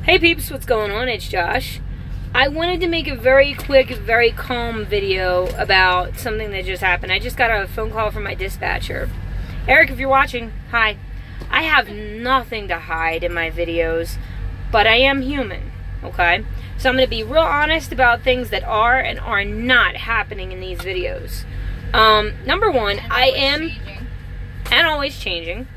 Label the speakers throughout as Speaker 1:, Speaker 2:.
Speaker 1: Hey peeps, what's going on? It's Josh. I wanted to make a very quick, very calm video about something that just happened. I just got a phone call from my dispatcher. Eric, if you're watching, hi. I have nothing to hide in my videos, but I am human, okay? So I'm going to be real honest about things that are and are not happening in these videos. Number one, I am, and always changing,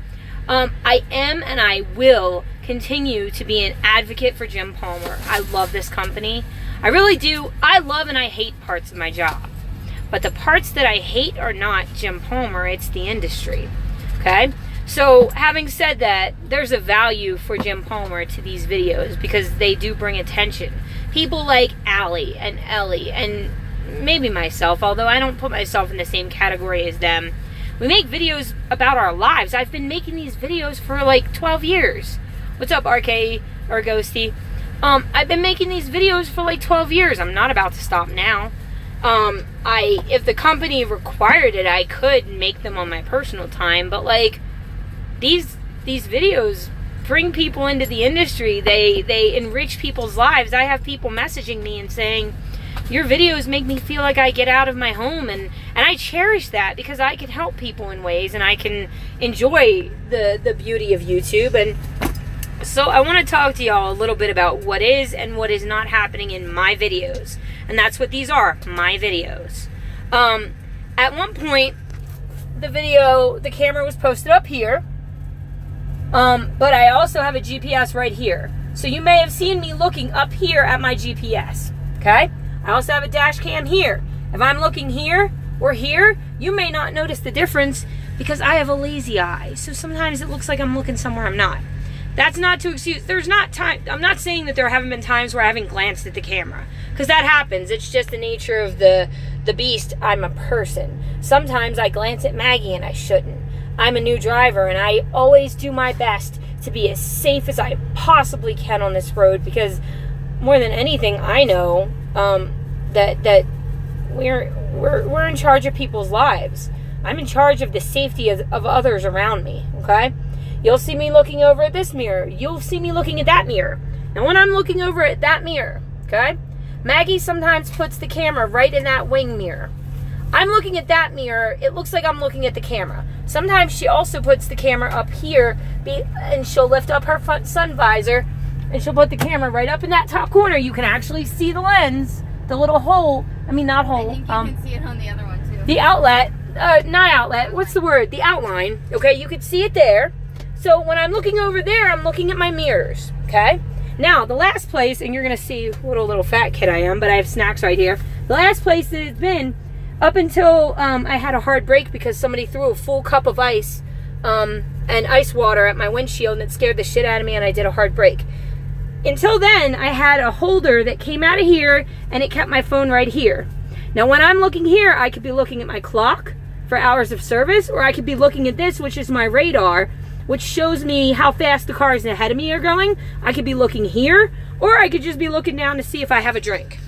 Speaker 1: I am and I will continue to be an advocate for Jim Palmer. I love this company. I really do. I love and I hate parts of my job. But the parts that I hate are not Jim Palmer, it's the industry. Okay? So, having said that, there's a value for Jim Palmer to these videos because they do bring attention. People like Allie and Ellie and maybe myself, although I don't put myself in the same category as them. We make videos about our lives. I've been making these videos for like 12 years. What's up, RK or Ghosty? I've been making these videos for like 12 years. I'm not about to stop now. If the company required it, I could make them on my personal time. But like, these videos bring people into the industry. They enrich people's lives. I have people messaging me and saying, your videos make me feel like I get out of my home, and I cherish that because I can help people in ways and I can enjoy the beauty of YouTube. And so I want to talk to y'all a little bit about what is and what is not happening in my videos. And that's what these are, my videos. At one point, the camera was posted up here, but I also have a GPS right here. So you may have seen me looking up here at my GPS, okay? I also have a dash cam here. If I'm looking here or here, you may not notice the difference because I have a lazy eye. So sometimes it looks like I'm looking somewhere I'm not. That's not to excuse. There's not time. I'm not saying that there haven't been times where I haven't glanced at the camera, because that happens. It's just the nature of the beast. I'm a person. Sometimes I glance at Maggie and I shouldn't. I'm a new driver and I always do my best to be as safe as I possibly can on this road, because more than anything, I know that we're in charge of people's lives. I'm in charge of the safety of others around me, okay? You'll see me looking over at this mirror. You'll see me looking at that mirror. Now, when I'm looking over at that mirror, okay, Maggie sometimes puts the camera right in that wing mirror. I'm looking at that mirror. It looks like I'm looking at the camera. Sometimes she also puts the camera up here, and she'll lift up her front sun visor, and she'll put the camera right up in that top corner. You can actually see the lens, the little hole. I mean, not hole.
Speaker 2: I think you can see it on the other one, too.
Speaker 1: The outlet. Not outlet. What's the word? The outline. Okay, you can see it there. So when I'm looking over there, I'm looking at my mirrors. Okay? Now, the last place, and you're going to see what a little fat kid I am, but I have snacks right here. The last place that it's been, up until I had a hard break because somebody threw a full cup of ice and ice water at my windshield, and it scared the shit out of me, and I did a hard break. Until then, I had a holder that came out of here, and it kept my phone right here. Now, when I'm looking here, I could be looking at my clock for hours of service, or I could be looking at this, which is my radar, which shows me how fast the cars ahead of me are going. I could be looking here, or I could just be looking down to see if I have a drink.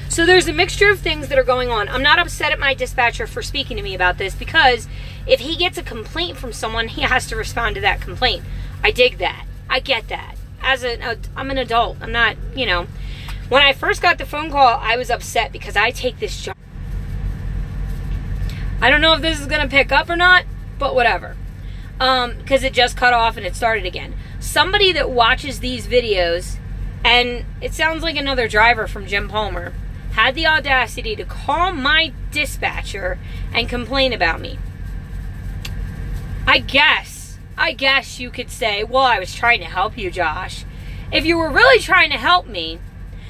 Speaker 1: So there's a mixture of things that are going on. I'm not upset at my dispatcher for speaking to me about this, because if he gets a complaint from someone, he has to respond to that complaint. I dig that. I get that. I'm an adult. I'm not, you know. When I first got the phone call, I was upset because I take this job. I don't know if this is going to pick up or not, but whatever. Because it just cut off and it started again. Somebody that watches these videos, and it sounds like another driver from Jim Palmer, had the audacity to call my dispatcher and complain about me. I guess you could say, well, I was trying to help you, Josh. If you were really trying to help me,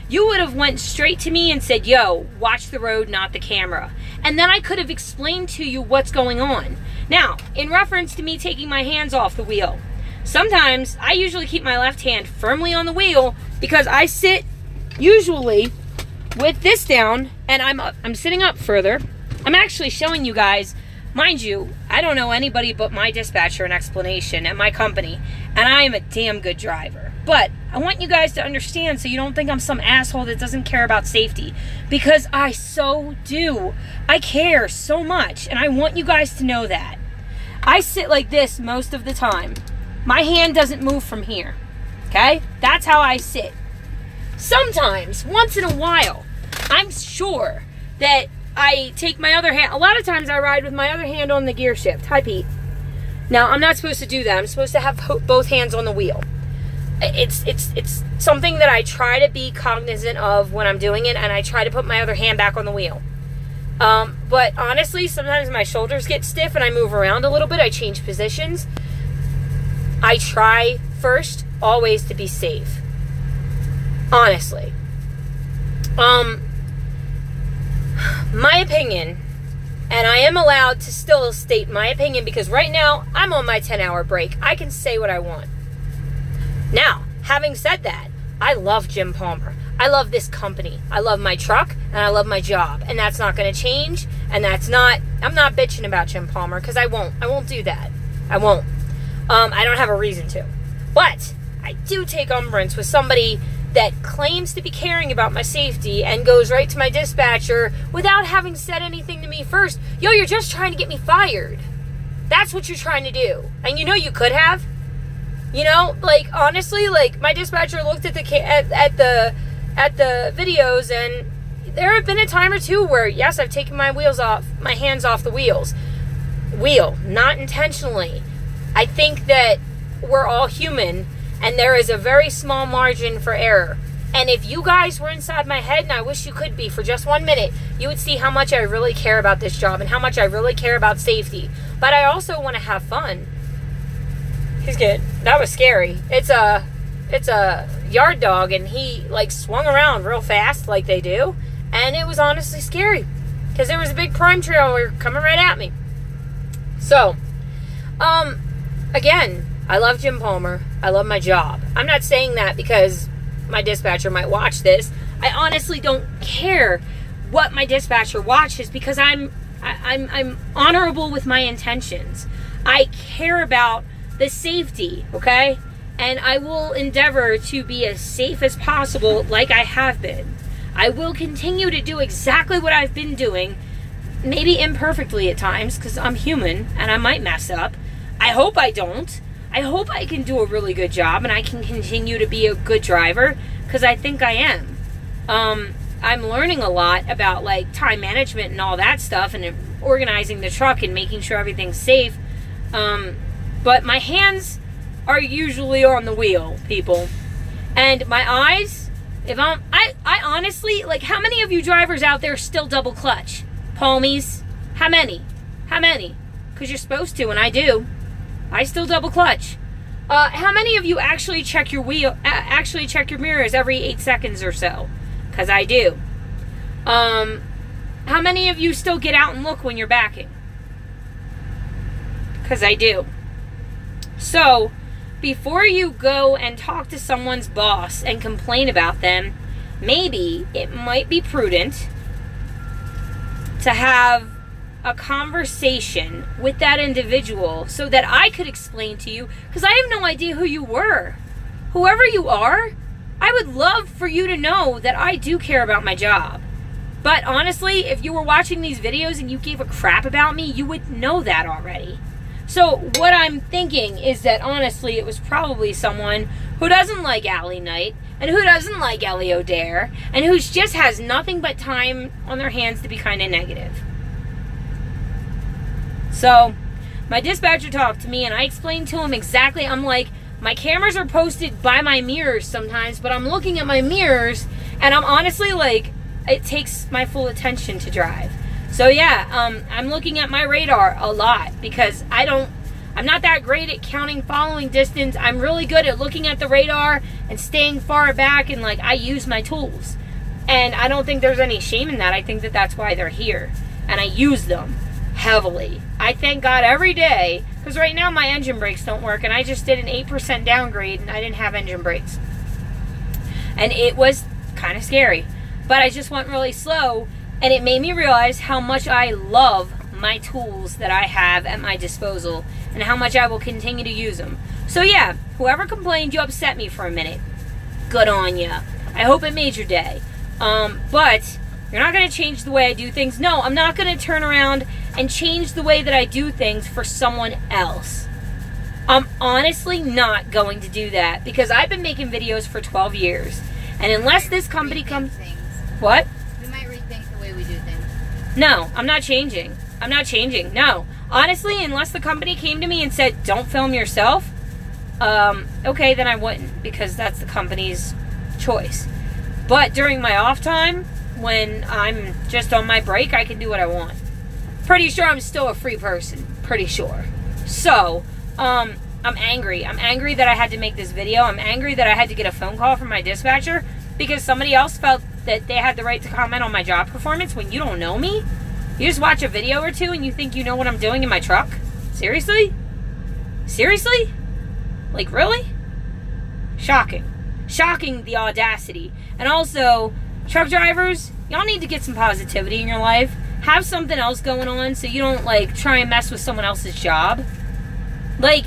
Speaker 1: you would have went straight to me and said, yo, watch the road, not the camera. And then I could have explained to you what's going on. Now, in reference to me taking my hands off the wheel, sometimes I usually keep my left hand firmly on the wheel because I sit usually with this down, and I'm sitting up further. I'm actually showing you guys. Mind you, I don't know anybody but my dispatcher an explanation at my company, and I am a damn good driver. But I want you guys to understand so you don't think I'm some asshole that doesn't care about safety, because I so do. I care so much, and I want you guys to know that. I sit like this most of the time. My hand doesn't move from here. Okay? That's how I sit. Sometimes, once in a while, I'm sure that I take my other hand. A lot of times I ride with my other hand on the gear shift. Hi, Pete. Now, I'm not supposed to do that. I'm supposed to have both hands on the wheel. It's something that I try to be cognizant of when I'm doing it, and I try to put my other hand back on the wheel. But honestly, sometimes my shoulders get stiff and I move around a little bit. I change positions. I try first, always, to be safe. Honestly. My opinion, and I am allowed to still state my opinion because right now I'm on my 10-hour break. I can say what I want. Now, having said that, I love Jim Palmer. I love this company. I love my truck and I love my job, and that's not going to change. And I'm not bitching about Jim Palmer because I won't do that. I won't. I don't have a reason to. But I do take umbrance with somebody that claims to be caring about my safety and goes right to my dispatcher without having said anything to me first. Yo, you're just trying to get me fired. That's what you're trying to do. And you know you could have. You know, like, honestly, like, my dispatcher looked at the videos, and there have been a time or two where, yes, I've taken my hands off the wheel, not intentionally. I think that we're all human, and there is a very small margin for error. And if you guys were inside my head, and I wish you could be for just 1 minute, you would see how much I really care about this job and how much I really care about safety. But I also want to have fun. He's good. That was scary. It's a yard dog, and he like swung around real fast like they do, and it was honestly scary because there was a big prime trailer coming right at me. So, again, I love Jim Palmer. I love my job. I'm not saying that because my dispatcher might watch this. I honestly don't care what my dispatcher watches because I'm honorable with my intentions. I care about the safety, okay? And I will endeavor to be as safe as possible like I have been. I will continue to do exactly what I've been doing, maybe imperfectly at times because I'm human and I might mess up. I hope I don't. I hope I can do a really good job and I can continue to be a good driver because I think I am. I'm learning a lot about like time management and all that stuff and organizing the truck and making sure everything's safe. But my hands are usually on the wheel, people. And my eyes, I honestly, like, how many of you drivers out there still double clutch? Palmies? How many? How many? Because you're supposed to, and I do. I still double clutch. How many of you actually check your mirrors every 8 seconds or so? Because I do. How many of you still get out and look when you're backing? Because I do. So, before you go and talk to someone's boss and complain about them, maybe it might be prudent to have a conversation with that individual so that I could explain to you, because I have no idea who you were. Whoever you are, I would love for you to know that I do care about my job. But honestly, if you were watching these videos and you gave a crap about me, you would know that already. So what I'm thinking is that honestly it was probably someone who doesn't like Allie Knight and who doesn't like Ellie O'Dare and who just has nothing but time on their hands to be kind of negative. So my dispatcher talked to me and I explained to him exactly, I'm like, my cameras are posted by my mirrors sometimes, but I'm looking at my mirrors and I'm honestly like, it takes my full attention to drive. So yeah, I'm looking at my radar a lot because I'm not that great at counting following distance. I'm really good at looking at the radar and staying far back, and like I use my tools. And I don't think there's any shame in that. I think that that's why they're here. And I use them heavily. I thank God every day because right now my engine brakes don't work and I just did an 8% downgrade and I didn't have engine brakes. And it was kind of scary. But I just went really slow. And it made me realize how much I love my tools that I have at my disposal and how much I will continue to use them. So yeah, whoever complained you upset me for a minute, good on ya. I hope it made your day. But you're not going to change the way I do things. No, I'm not going to turn around and change the way that I do things for someone else. I'm honestly not going to do that because I've been making videos for 12 years. And unless this company comes... What?
Speaker 2: We might rethink the way we do things.
Speaker 1: No, I'm not changing. I'm not changing. No. Honestly, unless the company came to me and said, don't film yourself, okay, then I wouldn't because that's the company's choice. But during my off time, when I'm just on my break, I can do what I want. Pretty sure I'm still a free person. Pretty sure. So, I'm angry. I'm angry that I had to make this video. I'm angry that I had to get a phone call from my dispatcher because somebody else felt that they had the right to comment on my job performance when you don't know me. You just watch a video or two and you think you know what I'm doing in my truck? Seriously? Seriously? Like, really? Shocking. Shocking, the audacity. And also, truck drivers, y'all need to get some positivity in your life. Have something else going on so you don't, like, try and mess with someone else's job. Like,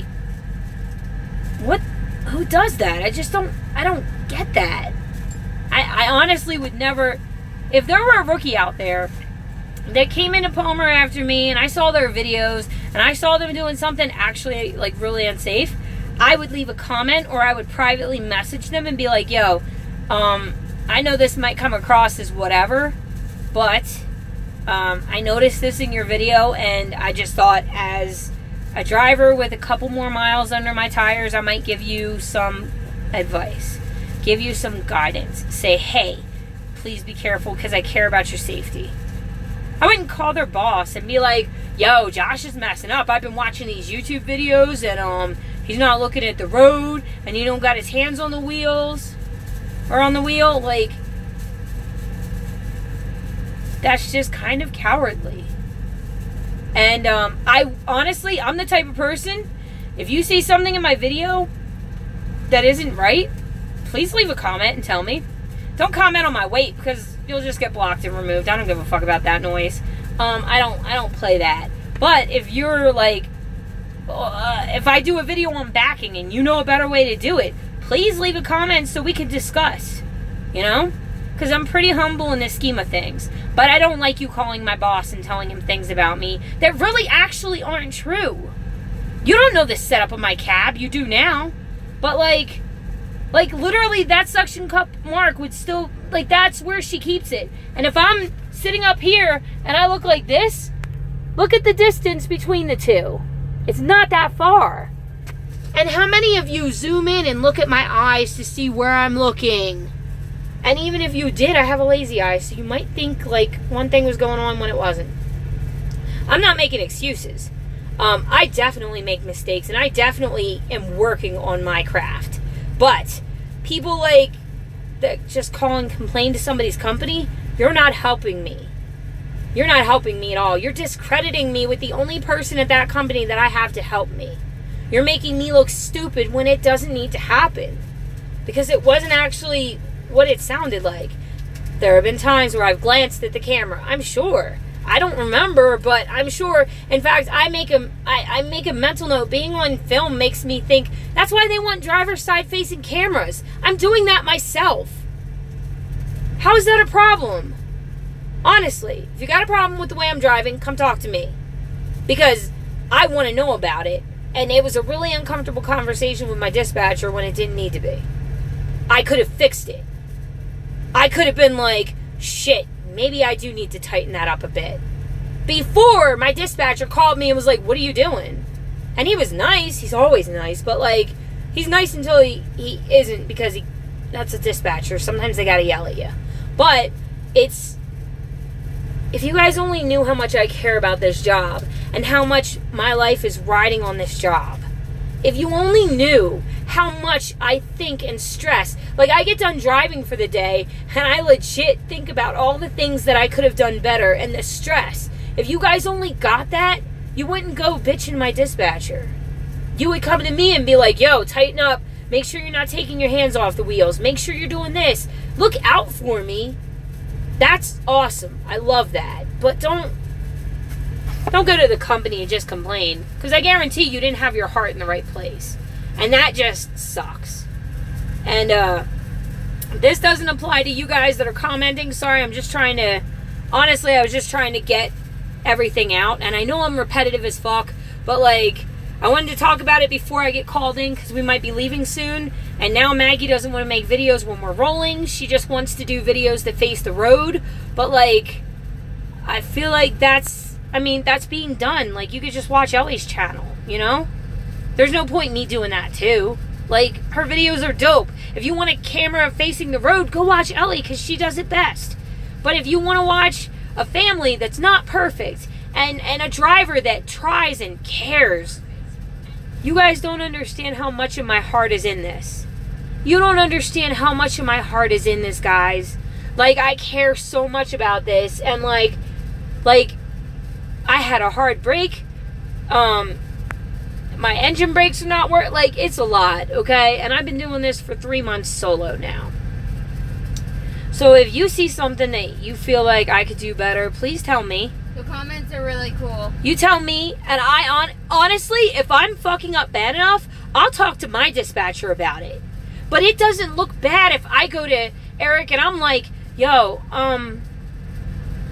Speaker 1: what? Who does that? I don't get that. I honestly would never, if there were a rookie out there that came into Palmer after me and I saw their videos and I saw them doing something actually, like, really unsafe, I would leave a comment or I would privately message them and be like, yo, I know this might come across as whatever, but I noticed this in your video and I just thought as a driver with a couple more miles under my tires, I might give you some advice, give you some guidance, say, hey, please be careful because I care about your safety. I wouldn't call their boss and be like, yo, Josh is messing up. I've been watching these YouTube videos and he's not looking at the road and he don't got his hands on the wheels or on the wheel. Like, that's just kind of cowardly. And I honestly, I'm the type of person, if you see something in my video that isn't right, please leave a comment and tell me. Don't comment on my weight because you'll just get blocked and removed. I don't give a fuck about that noise. I don't play that. But if you're like, if I do a video on backing and you know a better way to do it, please leave a comment so we can discuss, you know? Because I'm pretty humble in the scheme of things. But I don't like you calling my boss and telling him things about me that really actually aren't true. You don't know the setup of my cab. You do now. But like literally that suction cup mark would still, like, that's where she keeps it. And if I'm sitting up here and I look like this, look at the distance between the two. It's not that far. And how many of you zoom in and look at my eyes to see where I'm looking? And even if you did, I have a lazy eye, so you might think, like, one thing was going on when it wasn't. I'm not making excuses. I definitely make mistakes, and I definitely am working on my craft. But people, like, that just call and complain to somebody's company, you're not helping me. You're not helping me at all. You're discrediting me with the only person at that company that I have to help me. You're making me look stupid when it doesn't need to happen. Because it wasn't actually what it sounded like. There have been times where I've glanced at the camera. I'm sure. I don't remember, but I'm sure. In fact, I make a mental note. Being on film makes me think, that's why they want driver's side facing cameras. I'm doing that myself. How is that a problem? Honestly, if you got a problem with the way I'm driving, come talk to me. Because I want to know about it. And it was a really uncomfortable conversation with my dispatcher when it didn't need to be. I could have fixed it. I could have been like, shit, maybe I do need to tighten that up a bit. Before my dispatcher called me and was like, what are you doing? And he was nice. He's always nice. But, like, he's nice until he isn't, because that's a dispatcher. Sometimes they gotta yell at you. But it's, if you guys only knew how much I care about this job and how much my life is riding on this job. If you only knew how much I think and stress. Like, I get done driving for the day and I legit think about all the things that I could have done better and the stress. If you guys only got that, you wouldn't go bitching my dispatcher. You would come to me and be like, yo, tighten up. Make sure you're not taking your hands off the wheels. Make sure you're doing this. Look out for me. That's awesome. I love that. But don't go to the company and just complain. Because I guarantee you didn't have your heart in the right place. And that just sucks. And this doesn't apply to you guys that are commenting. Sorry, I'm just trying to... Honestly, I was just trying to get everything out. And I know I'm repetitive as fuck. But, like, I wanted to talk about it before I get called in because we might be leaving soon. And now Maggie doesn't want to make videos when we're rolling. She just wants to do videos that face the road. But, like, I feel like that's being done. Like, you could just watch Ellie's channel, you know? There's no point in me doing that, too. Like, her videos are dope. If you want a camera facing the road, go watch Ellie because she does it best. But if you want to watch a family that's not perfect and a driver that tries and cares, you guys don't understand how much of my heart is in this. You don't understand how much of my heart is in this, guys. Like, I care so much about this. And, like, I had a hard break. My engine brakes are not working. Like, it's a lot, okay? And I've been doing this for 3 months solo now. So if you see something that you feel like I could do better, please tell me.
Speaker 2: The comments are really cool.
Speaker 1: You tell me, and honestly, if I'm fucking up bad enough, I'll talk to my dispatcher about it. But it doesn't look bad if I go to Eric and I'm like, yo,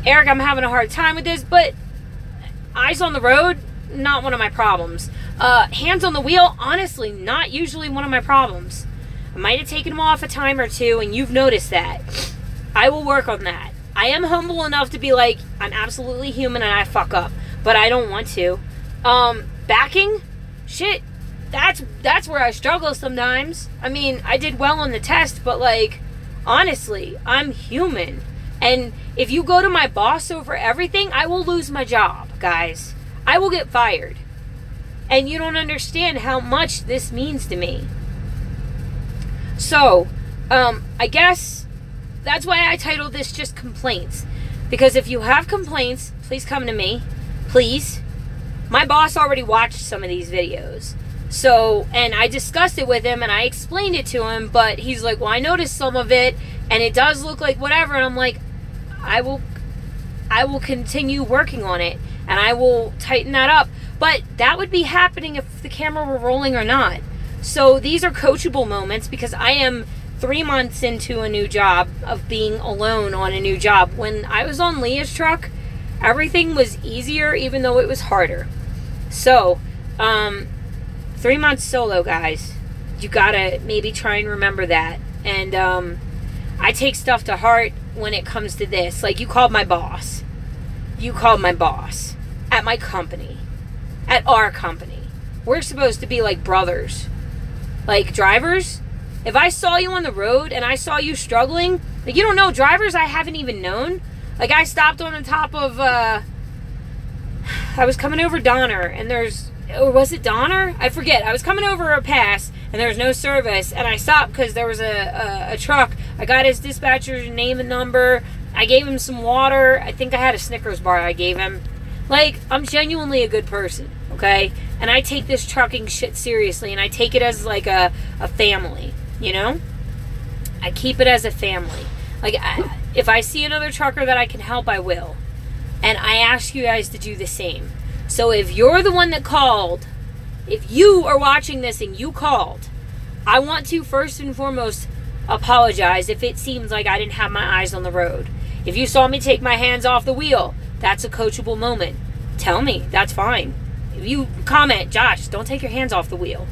Speaker 1: Eric, I'm having a hard time with this, but eyes on the road, not one of my problems. Hands on the wheel, honestly, not usually one of my problems. I might have taken them off a time or two, and you've noticed that. I will work on that. I am humble enough to be like, I'm absolutely human and I fuck up, but I don't want to. Backing, shit, that's where I struggle sometimes. I mean, I did well on the test, but like, honestly, I'm human. And if you go to my boss over everything, I will lose my job, guys. I will get fired. And you don't understand how much this means to me. So, I guess that's why I titled this just complaints. Because if you have complaints, please come to me. Please. My boss already watched some of these videos. So, and I discussed it with him and I explained it to him, but he's like, well, I noticed some of it and it does look like whatever. And I'm like, I will continue working on it and I will tighten that up. But that would be happening if the camera were rolling or not. So these are coachable moments because I am 3 months into a new job of being alone on a new job. When I was on Leah's truck, everything was easier even though it was harder. So, 3 months solo, guys. You gotta maybe try and remember that. And I take stuff to heart when it comes to this. Like, you called my boss. You called my boss at my company. At our company. We're supposed to be like brothers. Like, drivers, if I saw you on the road and I saw you struggling, like, you don't know, drivers I haven't even known. Like, I stopped on the top of, I was coming over Donner, and or was it Donner? I forget. I was coming over a pass, and there was no service, and I stopped because there was a truck. I got his dispatcher's name and number. I gave him some water. I think I had a Snickers bar I gave him. Like, I'm genuinely a good person, okay? And I take this trucking shit seriously, and I take it as, like, a family, you know? I keep it as a family. Like, if I see another trucker that I can help, I will. And I ask you guys to do the same. So if you're the one that called, if you are watching this and you called, I want to first and foremost apologize if it seems like I didn't have my eyes on the road. If you saw me take my hands off the wheel, that's a coachable moment. Tell me. That's fine. If you comment, Josh, don't take your hands off the wheel,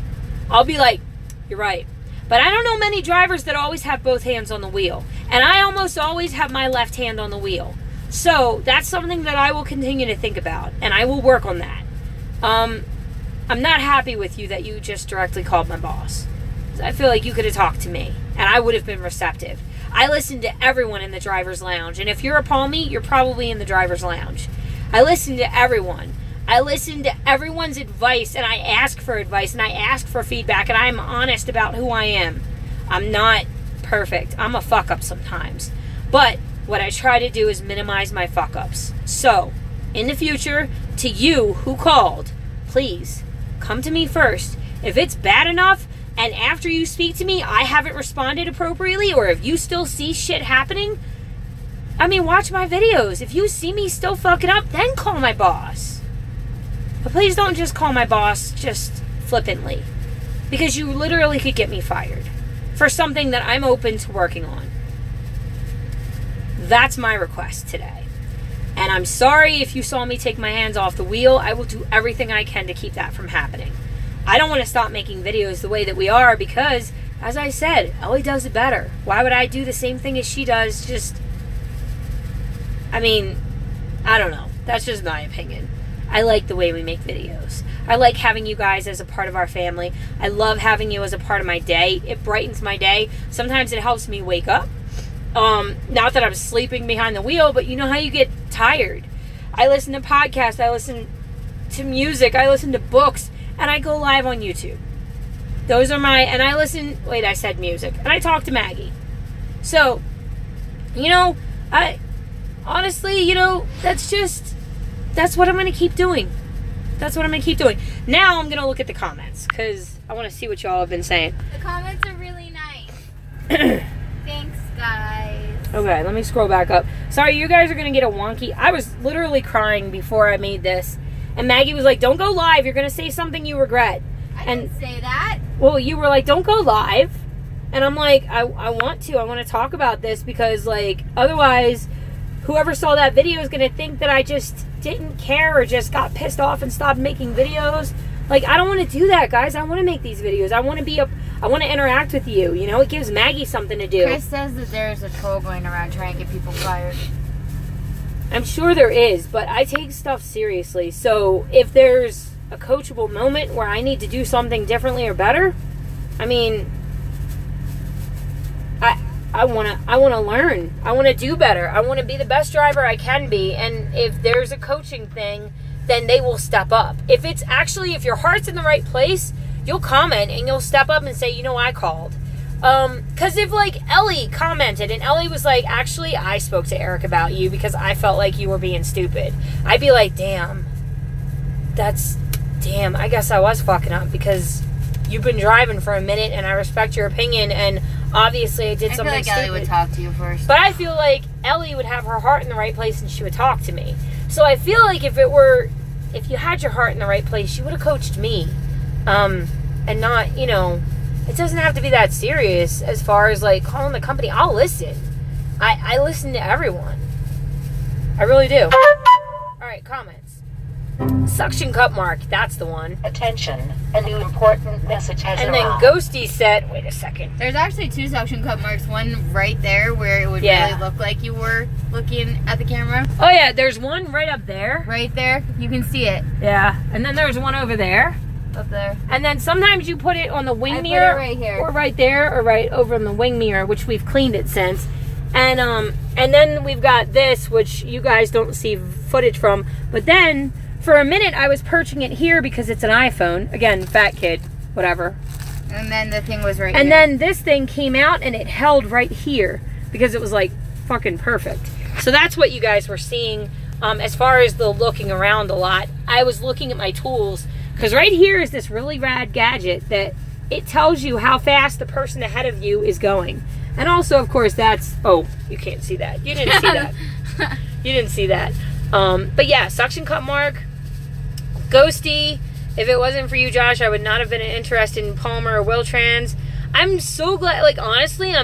Speaker 1: I'll be like, you're right. But I don't know many drivers that always have both hands on the wheel. And I almost always have my left hand on the wheel. So that's something that I will continue to think about. And I will work on that. I'm not happy with you that you just directly called my boss. I feel like you could have talked to me. And I would have been receptive. I listen to everyone in the driver's lounge. And if you're a Palmy, you're probably in the driver's lounge. I listen to everyone. I listen to everyone's advice, and I ask for advice, and I ask for feedback, and I'm honest about who I am. I'm not perfect. I'm a fuck-up sometimes. But what I try to do is minimize my fuck-ups. So, in the future, to you who called, please, come to me first. If it's bad enough, and after you speak to me, I haven't responded appropriately, or if you still see shit happening, I mean, watch my videos. If you see me still fucking up, then call my boss. But please don't just call my boss just flippantly. Because you literally could get me fired for something that I'm open to working on. That's my request today. And I'm sorry if you saw me take my hands off the wheel. I will do everything I can to keep that from happening. I don't want to stop making videos the way that we are because, as I said, Ellie does it better. Why would I do the same thing as she does? I don't know. That's just my opinion. I like the way we make videos. I like having you guys as a part of our family. I love having you as a part of my day. It brightens my day. Sometimes it helps me wake up. Not that I'm sleeping behind the wheel, but you know how you get tired. I listen to podcasts. I listen to music. I listen to books. And I go live on YouTube. Those are and I said music. And I talk to Maggie. So, honestly, that's what I'm going to keep doing. Now I'm going to look at the comments because I want to see what y'all have been saying.
Speaker 2: The comments are really nice. Thanks, guys.
Speaker 1: Okay, let me scroll back up. Sorry, you guys are going to get a wonky. I was literally crying before I made this. And Maggie was like, don't go live. You're going to say something you regret.
Speaker 2: I didn't say that.
Speaker 1: Well, you were like, don't go live. And I'm like, I want to. I want to talk about this because, like, otherwise, whoever saw that video is going to think that I just didn't care or just got pissed off and stopped making videos. Like, I don't want to do that, guys. I want to make these videos. I want to interact with you. It gives Maggie something to do.
Speaker 2: Chris says that there's a troll going around trying to get people fired.
Speaker 1: I'm sure there is, but I take stuff seriously. So if there's a coachable moment where I need to do something differently or better, I want to learn. I want to do better. I want to be the best driver I can be. And if there's a coaching thing, then they will step up. If your heart's in the right place, you'll comment and you'll step up and say, I called. Because if, Ellie commented and Ellie was like, actually, I spoke to Eric about you because I felt like you were being stupid. I'd be like, damn, I guess I was fucking up because you've been driving for a minute and I respect your opinion and obviously I did something stupid. I feel like Ellie
Speaker 2: would talk to you first.
Speaker 1: But I feel like Ellie would have her heart in the right place and she would talk to me. So I feel like if you had your heart in the right place, you would have coached me. And not, it doesn't have to be that serious as far as calling the company. I'll listen. I listen to everyone. I really do. Alright, comments. Suction cup mark, that's the one.
Speaker 3: Attention, a new important message has
Speaker 1: arrived. And then Ghosty said, wait a second.
Speaker 2: There's actually 2 suction cup marks. One right there where it would really look like you were looking at the camera.
Speaker 1: Oh yeah, there's one right up there.
Speaker 2: Right there, you can see it.
Speaker 1: Yeah, and then there's one over there.
Speaker 2: Up there.
Speaker 1: And then sometimes you put it on the wing mirror.
Speaker 2: Put it right here.
Speaker 1: Or right there, or right over on the wing mirror, which we've cleaned it since. And then we've got this, which you guys don't see footage from. But then, for a minute, I was perching it here because it's an iPhone. Again, fat kid, whatever.
Speaker 2: And then the thing was right here.
Speaker 1: And then this thing came out and it held right here because it was fucking perfect. So that's what you guys were seeing as far as the looking around a lot. I was looking at my tools. Because right here is this really rad gadget that it tells you how fast the person ahead of you is going. And also, of course, you can't see that. You didn't see that. You didn't see that. But yeah, suction cup mark, Ghosty. If it wasn't for you, Josh, I would not have been interested in Palmer or Wiltrans. I'm so glad, honestly,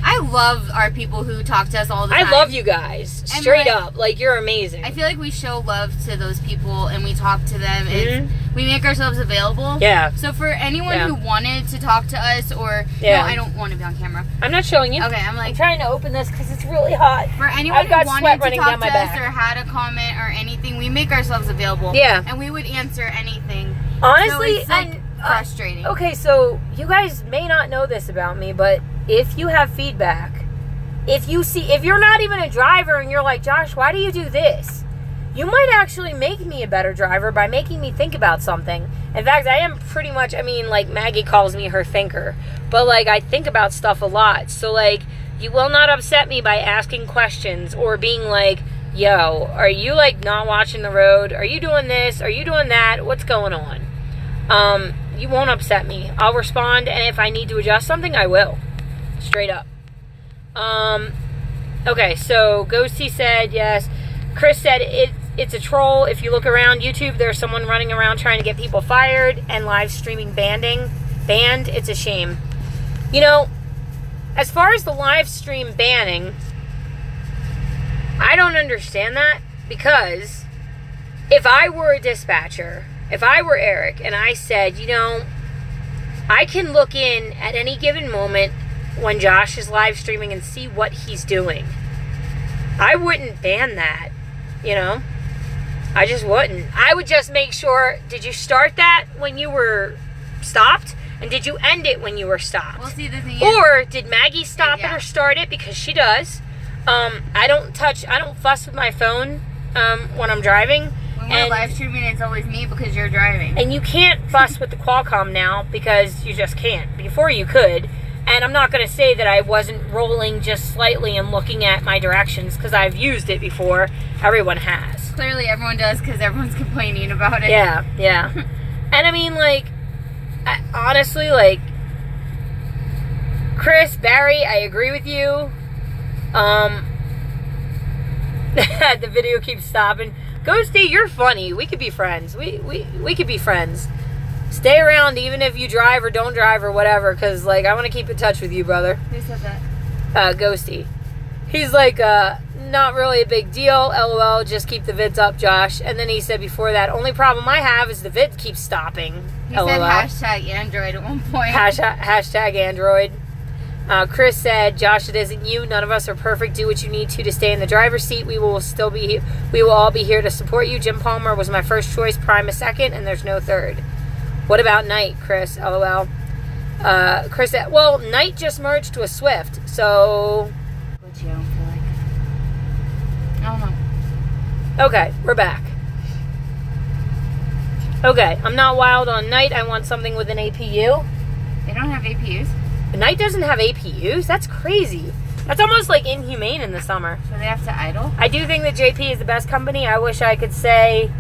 Speaker 2: I love our people who talk to us all the time.
Speaker 1: I love you guys. Straight up. You're amazing.
Speaker 2: I feel like we show love to those people and we talk to them. Mm-hmm. We make ourselves available.
Speaker 1: Yeah.
Speaker 2: So for anyone who wanted to talk to us or...
Speaker 1: Yeah.
Speaker 2: No, I don't want to be on camera.
Speaker 1: I'm not showing you.
Speaker 2: Okay,
Speaker 1: I'm trying to open this because it's really hot.
Speaker 2: For anyone who wanted to talk to us or had a comment or anything, we make ourselves available.
Speaker 1: Yeah.
Speaker 2: And we would answer anything.
Speaker 1: Honestly,
Speaker 2: so it's frustrating.
Speaker 1: Okay, so you guys may not know this about me, but if you have feedback, if you're not even a driver and you're like, Josh, why do you do this? You might actually make me a better driver by making me think about something. In fact, I am pretty much, Maggie calls me her thinker, but I think about stuff a lot. So you will not upset me by asking questions or being like, yo, are you not watching the road? Are you doing this? Are you doing that? What's going on? You won't upset me. I'll respond, and if I need to adjust something, I will. Straight up. Okay, so Ghosty said yes. Chris said it's a troll. If you look around YouTube, there's someone running around trying to get people fired and live streaming banned. It's a shame. As far as the live stream banning, I don't understand that because if I were a dispatcher if I were Eric and I said, you know, I can look in at any given moment when Josh is live streaming and see what he's doing, I wouldn't ban that, you know? I just wouldn't. I would just make sure, did you start that when you were stopped? And did you end it when you were stopped?
Speaker 2: Well, see, the thing is,
Speaker 1: or did Maggie stop it or start it? Because she does. I don't fuss with my phone when I'm driving.
Speaker 2: When we're live streaming, it's always me because you're driving.
Speaker 1: And you can't fuss with the Qualcomm now because you just can't. Before you could. And I'm not going to say that I wasn't rolling just slightly and looking at my directions because I've used it before. Everyone has.
Speaker 2: Clearly everyone does because everyone's complaining about it.
Speaker 1: Yeah, yeah. And I mean, like, honestly, like, Chris, Barry, I agree with you. The video keeps stopping. Ghosty, you're funny. We could be friends. We could be friends. Stay around even if you drive or don't drive or whatever, because, like, I want to keep in touch with you, brother.
Speaker 2: Who said that?
Speaker 1: Ghosty. He's like, not really a big deal, LOL, just keep the vids up, Josh. And then he said before that, only problem I have is the vid keeps stopping.
Speaker 2: He said hashtag Android at one point.
Speaker 1: Hashtag Android. Chris said, Josh, it isn't you. None of us are perfect. Do what you need to stay in the driver's seat. We will all be here to support you. Jim Palmer was my first choice, Prime a second, and there's no third. What about Knight, Chris? LOL. Chris said, well, Knight just merged with Swift, so...
Speaker 2: Which you don't feel like... I don't know.
Speaker 1: Okay, we're back. Okay, I'm not wild on Knight. I want something with an APU.
Speaker 2: They don't have APUs?
Speaker 1: Knight doesn't have APUs? That's crazy. That's almost like inhumane in the summer.
Speaker 2: So they have to idle?
Speaker 1: I do think that JP is the best company. I wish I could say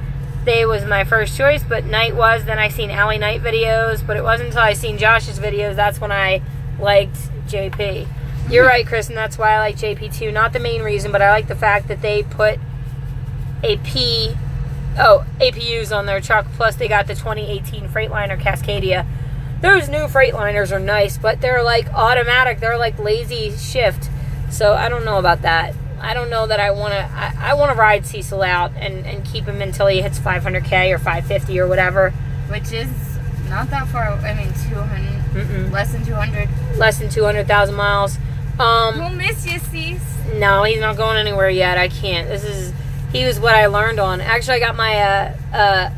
Speaker 1: they was my first choice, but Knight was. Then I seen Allie Knight videos, but it wasn't until I seen Josh's videos that's when I liked JP. You're right, Chris, and that's why I like JP too. Not the main reason, but I like the fact that they put APUs on their truck, plus they got the 2018 Freightliner Cascadia. Those new Freightliners are nice, but they're like automatic. They're like lazy shift. So I don't know about that. I don't know that I want to... I want to ride Cecil out and keep him until he hits 500K or 550 or whatever.
Speaker 2: Which is not that far. I mean, 200... Less than 200.
Speaker 1: Less than 200,000 miles.
Speaker 2: We'll miss you, Cease.
Speaker 1: No, he's not going anywhere yet. I can't. He was what I learned on. Actually, I got my...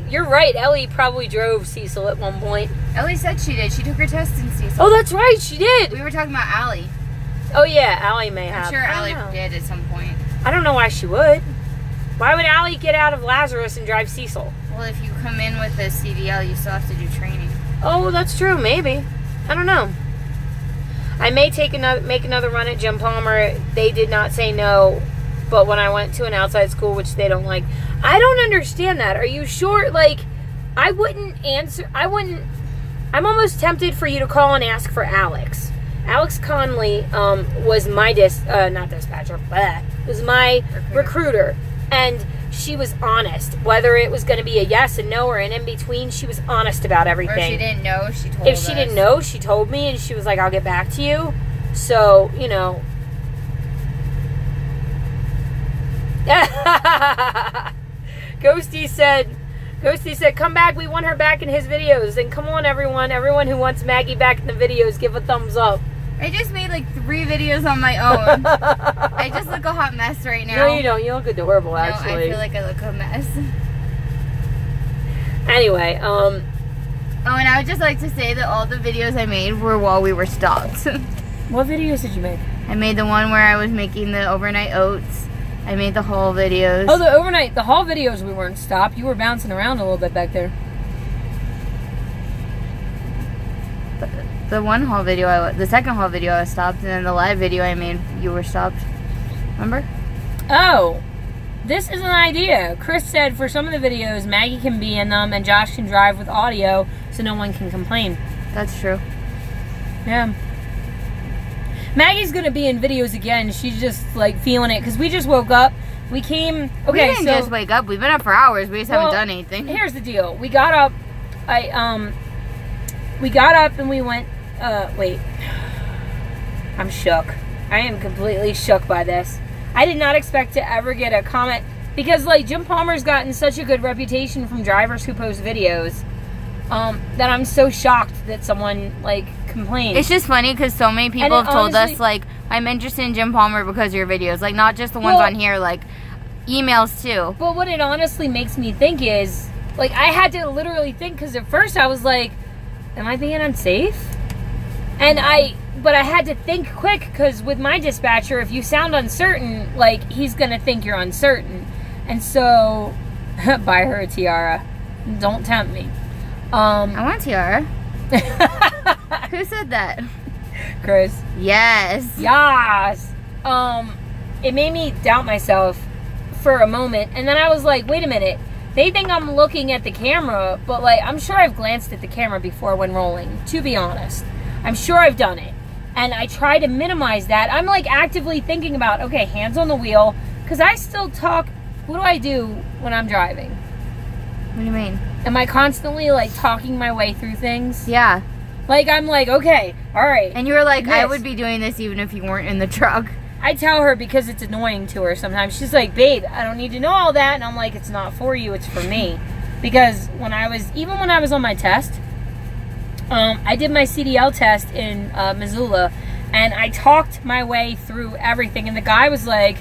Speaker 1: You're right. Ellie probably drove Cecil at one point.
Speaker 2: Ellie said she did. She took her test in Cecil.
Speaker 1: Oh, that's right. She did.
Speaker 2: We were talking about Allie.
Speaker 1: Oh, yeah. Allie may have.
Speaker 2: I'm sure Allie did at some point.
Speaker 1: I don't know why she would. Why would Allie get out of Lazarus and drive Cecil?
Speaker 2: Well, if you come in with a CDL, you still have to do training.
Speaker 1: Oh, that's true. Maybe. I don't know. I may make another run at Jim Palmer. They did not say no. But when I went to an outside school, which they don't like, I don't understand that. Are you sure? Like, I wouldn't answer. I'm almost tempted for you to call and ask for Alex. Alex Conley was my not dispatcher, but was my recruiter. And she was honest. Whether it was going to be a yes and no or an in-between, she was honest about everything.
Speaker 2: Or if she didn't know, she told us.
Speaker 1: If she didn't know, she told me, and she was like, I'll get back to you. So, you know... Ghosty said, come back, we want her back in his videos. And come on, everyone who wants Maggie back in the videos, give a thumbs up.
Speaker 2: I just made like 3 videos on my own. I just look a hot mess right now.
Speaker 1: No, you don't. You look adorable, actually.
Speaker 2: No, I feel like I look a mess.
Speaker 1: Anyway,
Speaker 2: Oh, and I would just like to say that all the videos I made were while we were stopped.
Speaker 1: What videos did you make?
Speaker 2: I made the one where I was making the overnight oats. I made the haul videos.
Speaker 1: Oh, the haul videos we weren't stopped. You were bouncing around a little bit back there.
Speaker 2: The one haul video, the second haul video I was stopped, and then the live video I made, you were stopped. Remember?
Speaker 1: Oh, this is an idea. Chris said for some of the videos, Maggie can be in them and Josh can drive with audio so no one can complain.
Speaker 2: That's true.
Speaker 1: Yeah. Maggie's going to be in videos again. She's just, like, feeling it. Because we just woke up. We came... Okay,
Speaker 2: we didn't just wake up. We've been up for hours. We just haven't done anything.
Speaker 1: Here's the deal. We got up. We got up and we went... wait. I'm shook. I am completely shook by this. I did not expect to ever get a comment Because, like, Jim Palmer's gotten such a good reputation from drivers who post videos that I'm so shocked that someone, like, complained.
Speaker 2: It's just funny because so many people have told us, like, I'm interested in Jim Palmer because of your videos. Like, not just the ones on here, like, emails too. But
Speaker 1: what it honestly makes me think is, like, I had to literally think, because at first I was like, am I being unsafe? But I had to think quick, because with my dispatcher, if you sound uncertain, like, he's going to think you're uncertain. And so, buy her a tiara. Don't tempt me.
Speaker 2: I want a tiara. Who said that?
Speaker 1: Chris.
Speaker 2: Yes.
Speaker 1: Yes. It made me doubt myself for a moment, and then I was like, wait a minute. They think I'm looking at the camera, but, like, I'm sure I've glanced at the camera before when rolling, to be honest. I'm sure I've done it. And I try to minimize that. I'm, like, actively thinking about, okay, hands on the wheel, because I still talk. What do I do when I'm driving?
Speaker 2: What do you mean?
Speaker 1: Am I constantly, like, talking my way through things?
Speaker 2: Yeah.
Speaker 1: Like, I'm like, okay, all right.
Speaker 2: And you were like, I would be doing this even if you weren't in the truck.
Speaker 1: I tell her because it's annoying to her sometimes. She's like, babe, I don't need to know all that. And I'm like, it's not for you, it's for me. Because when I was on my test, I did my CDL test in Missoula, and I talked my way through everything. And the guy was like,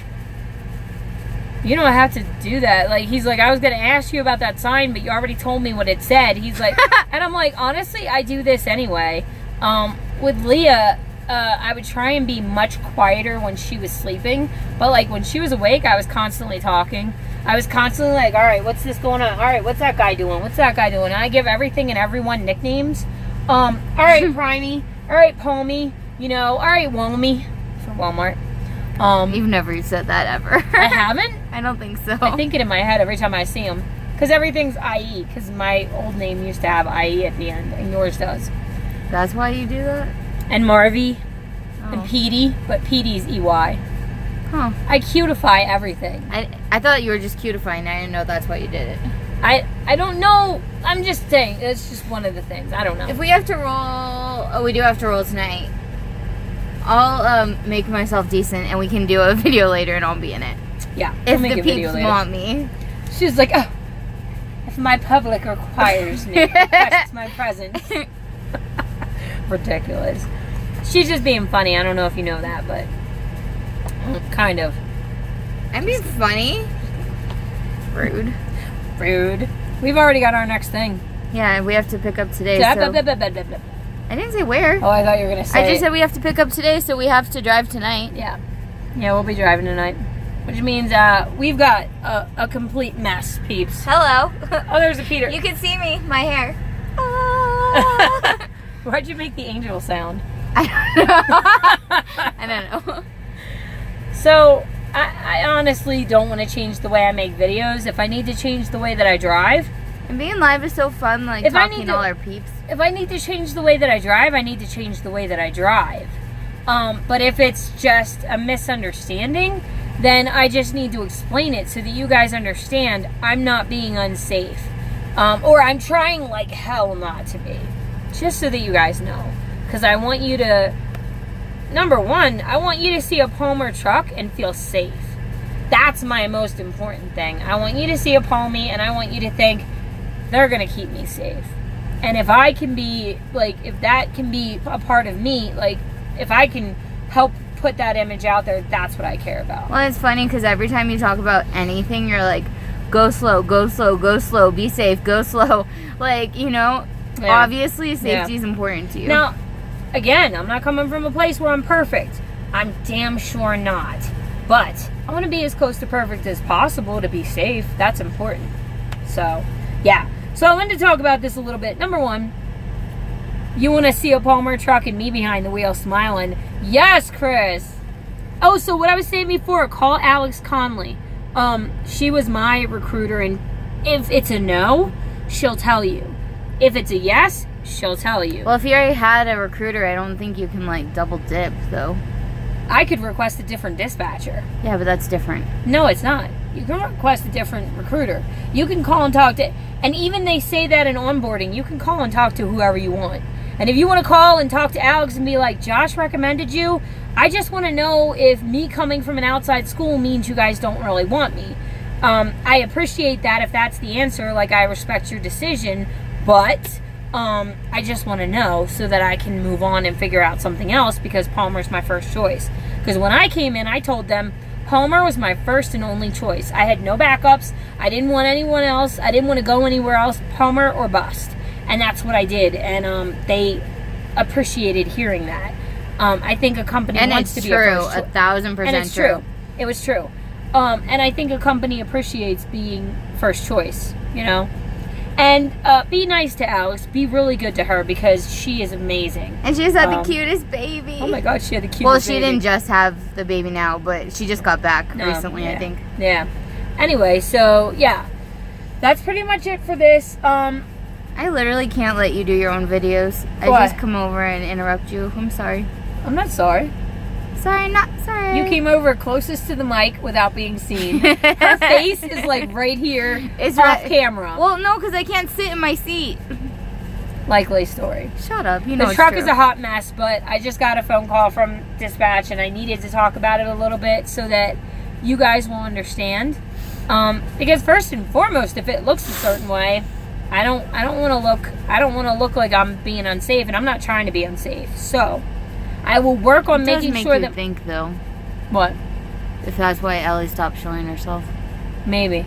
Speaker 1: you don't have to do that. Like, he's like, I was going to ask you about that sign, but you already told me what it said. He's like, and I'm like, honestly, I do this anyway. With Leah, I would try and be much quieter when she was sleeping. But, like, when she was awake, I was constantly talking. I was constantly like, all right, what's this going on? All right, what's that guy doing? What's that guy doing? And I give everything and everyone nicknames. All right, Primey. All right, Palmy. You know, all right, Walmy for Walmart.
Speaker 2: You've never said that ever.
Speaker 1: I haven't?
Speaker 2: I don't think so.
Speaker 1: I think it in my head every time I see him. Because everything's IE. Because my old name used to have IE at the end. And yours does.
Speaker 2: That's why you do that?
Speaker 1: And Marvy. Oh. And Petey. But Petey's EY.
Speaker 2: Huh.
Speaker 1: I cutify everything.
Speaker 2: I thought you were just cutifying. I didn't know that's why you did it.
Speaker 1: I don't know. I'm just saying. It's just one of the things. I don't know.
Speaker 2: If we have to roll... Oh, we do have to roll tonight. I'll make myself decent and we can do a video later and I'll be in it.
Speaker 1: Yeah.
Speaker 2: If the peeps want me.
Speaker 1: She's like, oh, if my public requires me, requests my presence. Ridiculous. She's just being funny. I don't know if you know that, but kind of.
Speaker 2: I'm being funny. Rude.
Speaker 1: Rude. We've already got our next thing.
Speaker 2: Yeah, we have to pick up today. I didn't say where.
Speaker 1: Oh, I thought you were going to say
Speaker 2: I just said we have to pick up today, so we have to drive tonight.
Speaker 1: Yeah. Yeah, we'll be driving tonight. Which means we've got a complete mess, peeps.
Speaker 2: Hello.
Speaker 1: Oh, there's a Peter.
Speaker 2: You can see me. My hair.
Speaker 1: Why'd you make the angel sound?
Speaker 2: I don't know.
Speaker 1: So, I honestly don't want to change the way I make videos. If I need to change the way that I drive.
Speaker 2: And being live is so fun, like talking to all our peeps.
Speaker 1: If I need to change the way that I drive, I need to change the way that I drive. But if it's just a misunderstanding, then I just need to explain it so that you guys understand I'm not being unsafe. Or I'm trying like hell not to be. Just so that you guys know. Because I want you to, number one, I want you to see a Palmer truck and feel safe. That's my most important thing. I want you to see a Palmy and I want you to think, they're going to keep me safe. And if I can be, like, if that can be a part of me, like, if I can help put that image out there, that's what I care about.
Speaker 2: Well, it's funny because every time you talk about anything, you're like, go slow, go slow, go slow, be safe, go slow. Like, you know, obviously safety is important to you.
Speaker 1: Now, again, I'm not coming from a place where I'm perfect. I'm damn sure not. But I want to be as close to perfect as possible to be safe. That's important. So, yeah. So I wanted to talk about this a little bit. Number one, you want to see a Palmer truck and me behind the wheel smiling. Yes, Chris. Oh, so what I was saying before, call Alex Conley. She was my recruiter, and if it's a no, she'll tell you. If it's a yes, she'll tell you.
Speaker 2: Well, if you already had a recruiter, I don't think you can, like, double dip, though.
Speaker 1: I could request a different dispatcher.
Speaker 2: Yeah, but that's different.
Speaker 1: No, it's not. You can request a different recruiter. You can call and talk to, and even they say that in onboarding, you can call and talk to whoever you want. And if you want to call and talk to Alex and be like, Josh recommended you, I just want to know if me coming from an outside school means you guys don't really want me. I appreciate that if that's the answer. Like, I respect your decision, but I just want to know so that I can move on and figure out something else, because Palmer's my first choice. Because when I came in, I told them Palmer was my first and only choice. I had no backups. I didn't want anyone else. I didn't want to go anywhere else. Palmer or bust. And that's what I did. And they appreciated hearing that. I think a company wants to be a first choice.
Speaker 2: And it's true. 1,000%
Speaker 1: And it's true. It was true. And I think a company appreciates being first choice, you know? And be nice to Alex. Be really good to her, because she is amazing.
Speaker 2: And she's had the cutest baby.
Speaker 1: Oh my God, she had the cutest baby.
Speaker 2: Well, she didn't just have the baby now, but she just got back recently,
Speaker 1: yeah.
Speaker 2: I think.
Speaker 1: Yeah. Anyway, so, yeah. That's pretty much it for this.
Speaker 2: I literally can't let you do your own videos. I just come over and interrupt you. I'm sorry.
Speaker 1: I'm not sorry.
Speaker 2: Sorry, not sorry.
Speaker 1: You came over closest to the mic without being seen. Her face is like right here, it's off camera.
Speaker 2: Well, no, because I can't sit in my seat.
Speaker 1: Likely story.
Speaker 2: Shut up. You know
Speaker 1: the truck is a hot mess, but I just got a phone call from dispatch, and I needed to talk about it a little bit so that you guys will understand. Because first and foremost, if it looks a certain way, I don't want to look like I'm being unsafe, and I'm not trying to be unsafe. So I will work on making sure that.
Speaker 2: Think though.
Speaker 1: What?
Speaker 2: If that's why Ellie stopped showing herself.
Speaker 1: Maybe.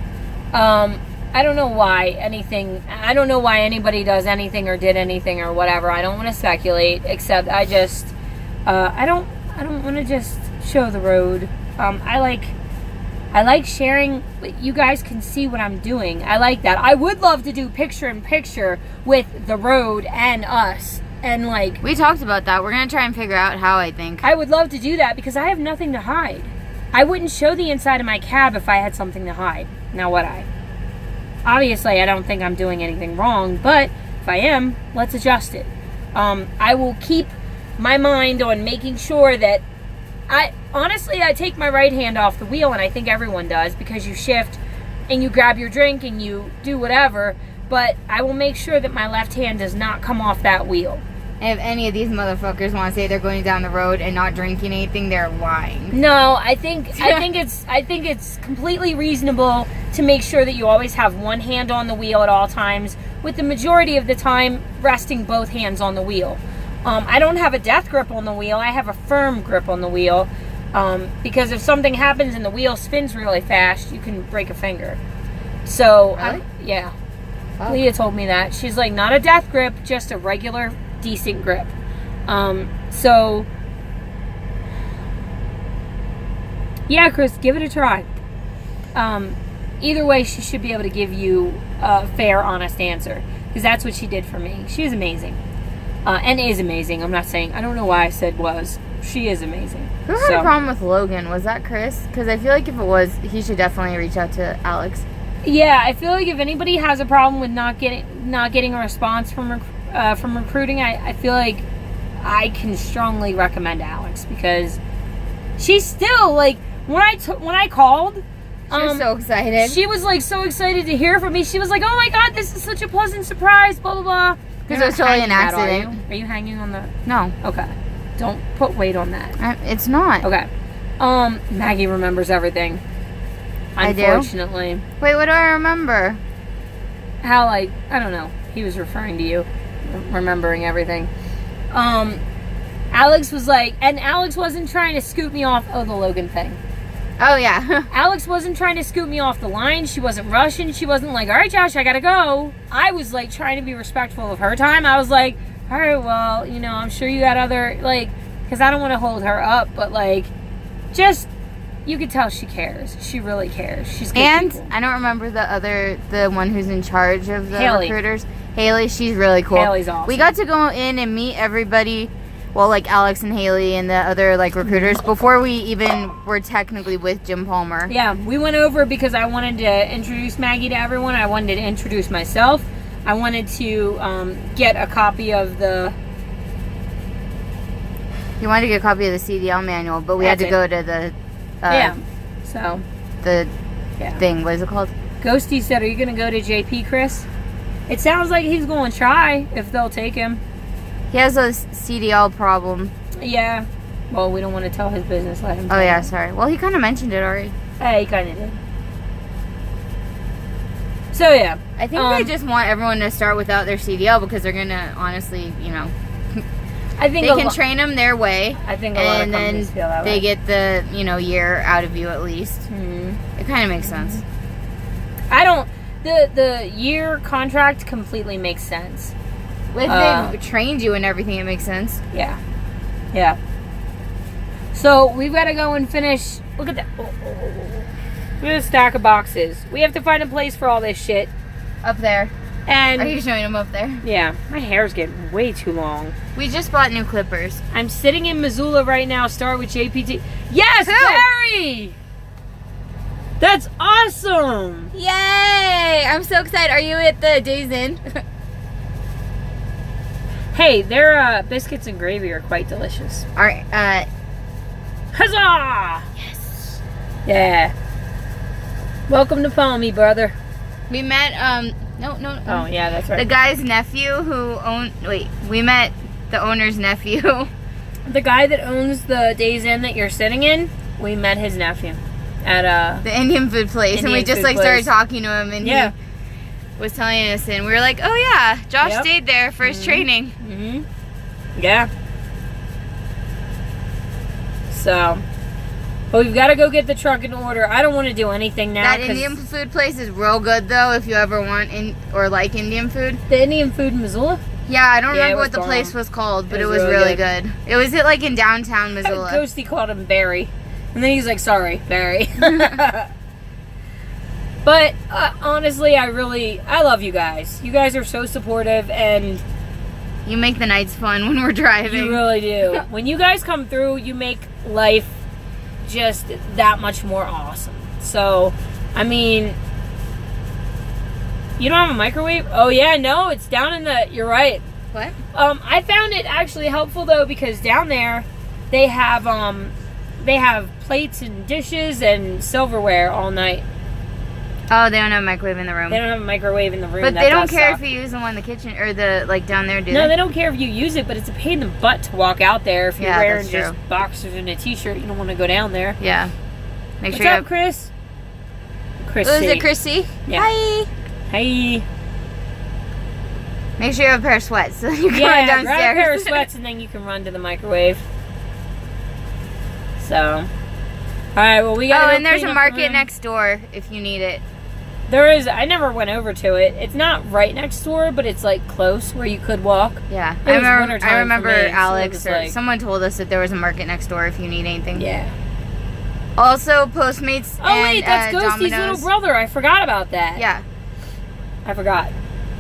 Speaker 1: I don't know why anything. I don't know why anybody does anything or did anything or whatever. I don't want to speculate. Except I just. I don't want to just show the road. I like sharing. You guys can see what I'm doing. I like that. I would love to do picture in picture with the road and us. And like,
Speaker 2: we talked about that. We're gonna try and figure out how. I think
Speaker 1: I would love to do that, because I have nothing to hide. I wouldn't show the inside of my cab if I had something to hide. Now would I? Obviously, I don't think I'm doing anything wrong, but if I am, let's adjust it. I will keep my mind on making sure that I take my right hand off the wheel, and I think everyone does, because you shift and you grab your drink and you do whatever, but I will make sure that my left hand does not come off that wheel.
Speaker 2: And if any of these motherfuckers want to say they're going down the road and not drinking anything, they're lying.
Speaker 1: No, I think it's completely reasonable to make sure that you always have one hand on the wheel at all times, with the majority of the time resting both hands on the wheel. I don't have a death grip on the wheel. I have a firm grip on the wheel, because if something happens and the wheel spins really fast, you can break a finger. So,
Speaker 2: really?
Speaker 1: Yeah.
Speaker 2: Oh.
Speaker 1: Leah told me that. She's like, not a death grip, just a regular, decent grip. So, yeah, Chris, give it a try. Either way, she should be able to give you a fair, honest answer, because that's what she did for me. She is amazing. And is amazing. I'm not saying, I don't know why I said was. She is amazing.
Speaker 2: Who had a problem with Logan? Was that Chris? Because I feel like if it was, he should definitely reach out to Alex.
Speaker 1: Yeah, I feel like if anybody has a problem with not getting a response from recruiting, I feel like I can strongly recommend Alex, because she's still like, when I called,
Speaker 2: she was so excited.
Speaker 1: She was like so excited to hear from me. She was like, "Oh my God, this is such a pleasant surprise!" Blah blah blah.
Speaker 2: Because it was totally an accident.
Speaker 1: Are you hanging on the?
Speaker 2: No.
Speaker 1: Okay. Don't put weight on that.
Speaker 2: It's not.
Speaker 1: Okay. Maggie remembers everything. Unfortunately.
Speaker 2: I do? Wait, what do I remember?
Speaker 1: How, like, I don't know. He was referring to you, remembering everything. Alex was like, and Alex wasn't trying to scoot me off. Oh, the Logan thing.
Speaker 2: Oh, yeah.
Speaker 1: Alex wasn't trying to scoot me off the line. She wasn't rushing. She wasn't like, all right, Josh, I gotta go. I was like trying to be respectful of her time. I was like, all right, well, you know, I'm sure you got other, like, because I don't want to hold her up, but like, just, you could tell she cares. She really cares. She's good. And people.
Speaker 2: I don't remember the one who's in charge of the recruiters. Haley, she's really cool.
Speaker 1: Haley's awesome.
Speaker 2: We got to go in and meet everybody. Well, like Alex and Haley and the other like recruiters before we even were technically with Jim Palmer.
Speaker 1: Yeah, we went over because I wanted to introduce Maggie to everyone. I wanted to introduce myself. I wanted to get a copy of the...
Speaker 2: You wanted to get a copy of the CDL manual, but we had to go to the... The thing, what is it called?
Speaker 1: Ghosty said, are you going to go to JP, Chris? It sounds like he's going to try, if they'll take him.
Speaker 2: He has a CDL problem.
Speaker 1: Yeah. Well, we don't want to tell his business. Let him.
Speaker 2: Oh, yeah, sorry. Well, he kind of mentioned it already.
Speaker 1: Yeah, he kind of did. So yeah,
Speaker 2: I think they just want everyone to start without their CDL because they're gonna honestly, you know,
Speaker 1: I think
Speaker 2: they can train them their way.
Speaker 1: I think a lot of companies feel that way.
Speaker 2: They get the, you know, year out of you at least. It kind of makes sense.
Speaker 1: I don't. The year contract completely makes sense.
Speaker 2: If they've trained you and everything, it makes sense.
Speaker 1: Yeah. Yeah. So we've got to go and finish. Look at that. Look at a stack of boxes. We have to find a place for all this shit.
Speaker 2: Up there.
Speaker 1: And
Speaker 2: are you showing them up there?
Speaker 1: Yeah. My hair's getting way too long.
Speaker 2: We just bought new clippers.
Speaker 1: I'm sitting in Missoula right now. Start with JPT. Yes, Barry! That's awesome!
Speaker 2: Yay! I'm so excited. Are you at the Days Inn?
Speaker 1: Hey, their biscuits and gravy are quite delicious.
Speaker 2: Alright,
Speaker 1: huzzah! Yes! Yeah. Welcome to Palmy, brother.
Speaker 2: We met, no.
Speaker 1: Oh, yeah, that's right.
Speaker 2: The guy's nephew who we met the owner's nephew.
Speaker 1: The guy that owns the Days Inn that you're sitting in, we met his nephew at
Speaker 2: the Indian food place. And we just started talking to him and he was telling us, and we were like, oh yeah, Josh stayed there for his training.
Speaker 1: Yeah. So, but we've got to go get the truck in order. I don't want to do anything now.
Speaker 2: That Indian food place is real good though, if you ever want or like Indian food.
Speaker 1: The Indian food in Missoula?
Speaker 2: Yeah, I don't remember what the place was called, but it was really good. It was like in downtown Missoula.
Speaker 1: Toasty called him Barry. And then he's like, sorry, Barry. But honestly, I love you guys. You guys are so supportive, and
Speaker 2: you make the nights fun when we're driving.
Speaker 1: You really do. When you guys come through, you make life just that much more awesome. So, I mean, you don't have a microwave? Oh yeah, no, it's down in the, you're right.
Speaker 2: What?
Speaker 1: I found it actually helpful though, because down there they have plates and dishes and silverware all night.
Speaker 2: Oh, they don't have a microwave in the room.
Speaker 1: They don't have a microwave in the room.
Speaker 2: But they don't care if you use the one in the kitchen or the down there, do they?
Speaker 1: No, they don't care if you use it, but it's a pain in the butt to walk out there if you're wearing just boxers and a t-shirt. You don't want to go down there.
Speaker 2: Yeah. Make
Speaker 1: sure. What's up, Chris? Chrissy.
Speaker 2: Oh, is it Chrissy?
Speaker 1: Yeah.
Speaker 2: Hi.
Speaker 1: Hey.
Speaker 2: Make sure you have a pair of sweats so you can run downstairs.
Speaker 1: Grab a pair of sweats and then you can run to the microwave. So, all right. Well, we got.
Speaker 2: Oh, and there's a market next door if you need it.
Speaker 1: There is. I never went over to it. It's not right next door, but it's like close where you could walk.
Speaker 2: Yeah, I remember Alex or someone told us that there was a market next door if you need anything.
Speaker 1: Yeah.
Speaker 2: Also, Postmates.
Speaker 1: Oh wait, that's Ghosty's little brother. I forgot about that.
Speaker 2: Yeah.
Speaker 1: I forgot.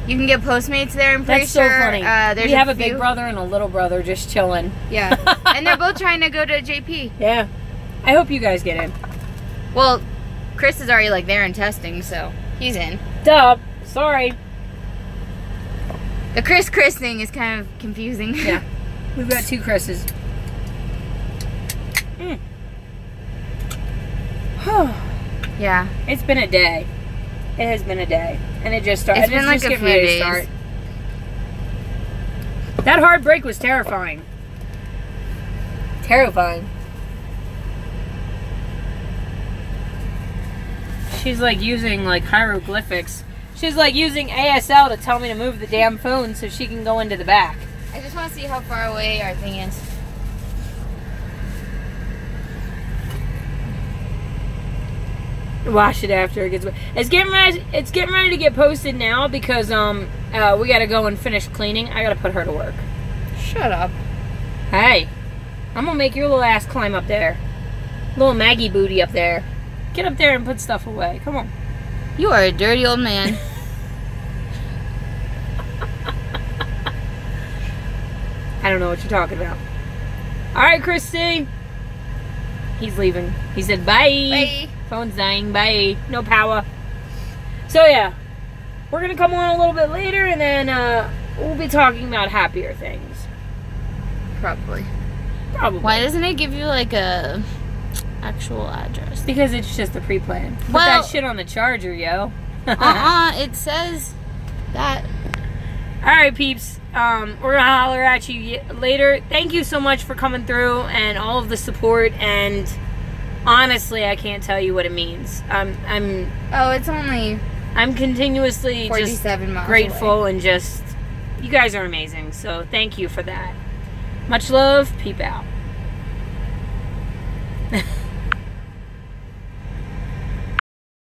Speaker 2: You can get Postmates there. I'm pretty
Speaker 1: sure.
Speaker 2: That's so funny.
Speaker 1: We have a big brother and a little brother just chilling.
Speaker 2: Yeah. And they're both trying to go to JP.
Speaker 1: Yeah. I hope you guys get in.
Speaker 2: Well, Chris is already there in testing, so he's in.
Speaker 1: Duh. Sorry.
Speaker 2: The Chris thing is kind of confusing.
Speaker 1: Yeah. We've got two Chris's.
Speaker 2: Yeah.
Speaker 1: It's been a day. It has been a day. And it just started.
Speaker 2: It's been like a few days.
Speaker 1: That hard break was terrifying. Terrifying. She's using hieroglyphics. She's using ASL to tell me to move the damn phone so she can go into the back.
Speaker 2: I just want to see how far away our thing is.
Speaker 1: Wash it after it gets wet. It's getting ready to get posted now because we gotta go and finish cleaning. I gotta put her to work.
Speaker 2: Shut up.
Speaker 1: Hey, I'm gonna make your little ass climb up there. Little Maggie booty up there. Get up there and put stuff away. Come on.
Speaker 2: You are a dirty old man.
Speaker 1: I don't know what you're talking about. Alright, Christy. He's leaving. He said bye.
Speaker 2: Bye.
Speaker 1: Phone's dying. Bye. No power. So yeah. We're gonna come on a little bit later and then we'll be talking about happier things.
Speaker 2: Probably.
Speaker 1: Why
Speaker 2: doesn't it give you a actual address?
Speaker 1: Because it's just a pre-plan. Put that shit on the charger, yo.
Speaker 2: It says that.
Speaker 1: Alright, peeps. We're gonna holler at you later. Thank you so much for coming through and all of the support, and honestly, I can't tell you what it means.
Speaker 2: Oh, it's only
Speaker 1: I'm continuously just
Speaker 2: 47 miles
Speaker 1: grateful and just, you guys are amazing. So thank you for that. Much love. Peep out.